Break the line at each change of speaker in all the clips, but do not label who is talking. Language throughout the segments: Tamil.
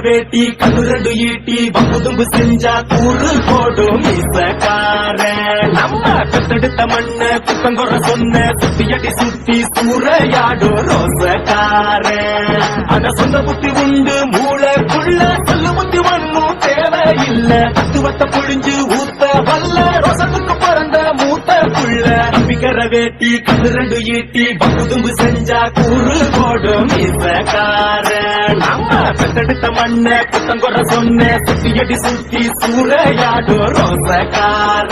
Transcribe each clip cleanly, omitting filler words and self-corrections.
வேட்டி கண்ணுரண்டு ஈட்டி வம்புதும்பு செஞ்சா கூறு போடும் மீசக்கார நம்ம பெத்தெடுத்த மண்ண குத்தங்குற சொன்ன சுத்தியடி சுத்தி சூறையாடும் ரோசக்கார ஆனா சொந்த புத்தி உண்டு மூளைக்குள்ள சொல்லு புத்தி ஒண்ணும் தேவையில்ல தத்துவத்தை புழிஞ்சு ஊத்த வல்ல ரோசத்துக்கு பிறந்த மூத்த புள்ள நம்பிக்கிற வேட்டி கண்ணுரண்டு ஈட்டி வம்புதும்பு செஞ்சா கூறு போடும் மீசக்கார நம்ம பெத்தெடுத்த மண்ண குத்தங்குற சொன்ன சுத்தியடி சுத்தி சூறையாடும் ரோசக்கார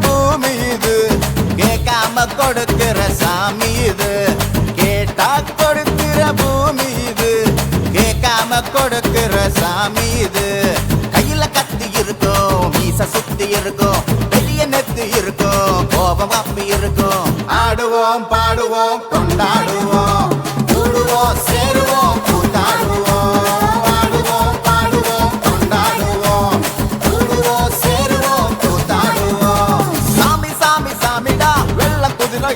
பூமி இது கேட்காம கொடுக்கிற சாமி இது கேட்டா கொடுக்கிற பூமி இது கேட்காம கொடுக்கிற சாமி இது கையில கத்தி இருக்கும் மீச சுத்தி இருக்கும் பெரிய நெத்து இருக்கும் கோபம் அப்பி இருக்கும் ஆடுவோம் பாடுவோம் கொண்டாடுவோம் கூடுவோம் சேருவோம் கூத்தாடுவோம்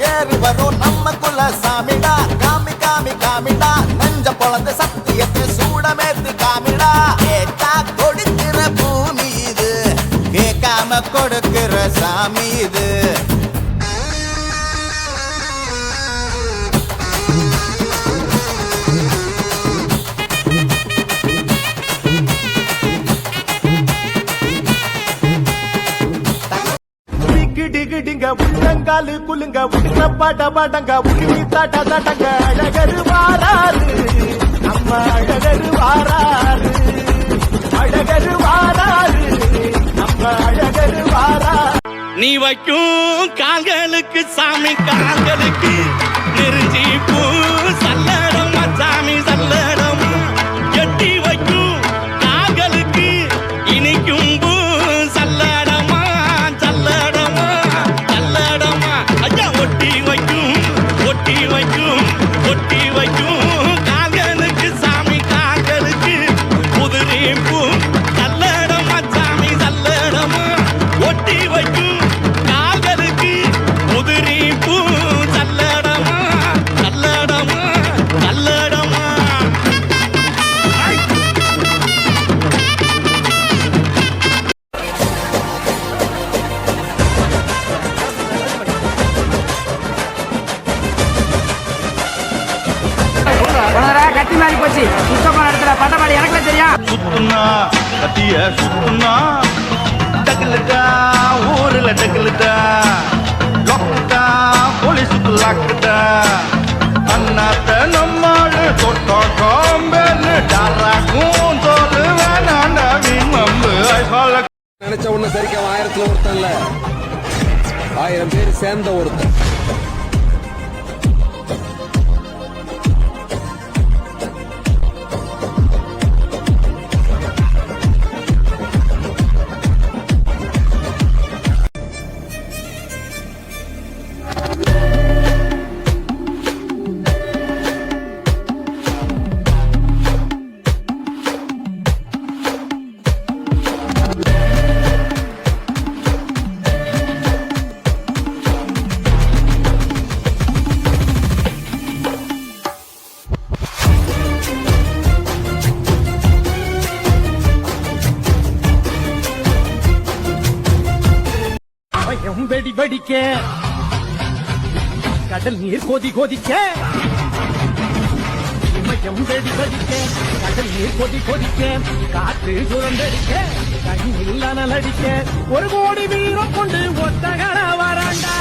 ஏறி வரும் நம்ம குல சாமிடா காமி காமி காமிடா நெஞ்ச பொழந்த சத்தியத்தை சூடமேத்தி காமிடா கேட்டா கொடுக்கிற பூமி இது கேட்காம கொடுக்கிற சாமி இது
டிகிடிங்க உள்ளங்காலு குலுங்க உள்ள பட படங்க உருவி தட தடங்க அழகரு வாராரு நம்ம அழகரு வாராரு அழகரு வாராரு நம்ம அழகரு வாராரு
நீ வைக்கும் கால்களுக்கு சாமி கால்களுக்கு நெருஞ்சி பூ சல்லடம் சாமி சல்லடம் எட்டி வைக்கும் கால்களுக்கு இனிக்கும் பூ சல்லடமா சல்லடமா சல்லடமா ஐயா ஒட்டி வைக்கும் ஒட்டி வைக்கும் ஒட்டி வைக்கும் கால்களுக்கு சாமி கால்களுக்கு புதிரி பூ சல்லடமா சாமி சல்லடமா ஒட்டி வைக்கும்
கத்தி மாதிரி போச்சு சுத்தமான இடத்துல பட்டப்பாடி எனக்குல தெரியும்
சுத்துனா கத்திய சுத்துனா டக்குலுட்டா ஊர்ல டக்குலுட்டா லொக்கட்டா போலீஸுக்கு லாக்கட்டா அண்ணாத்த நம்மாடு தொட்டோ காம்பேன்னு டாராக்கும் தோல் வேணாண்டா வீண் மம்பு
நினைச்ச ஒண்ணு சரிக்க 1000ல ஒருத்தன் இல்ல 1000 பேர் சேர்ந்த ஒருத்தன்
இமயம் வெடி வெடிக்க கடல் நீர் கொதி கொதிக்க இமயம் வெடி வெடிக்க கடல் நீர் கொதி கொதிக்க காற்று சுழந்தடிக்க கண்ணில் அனலடிக்க ஒரு கோடி வீரம் கொண்டு ஒத்தகர வராண்டா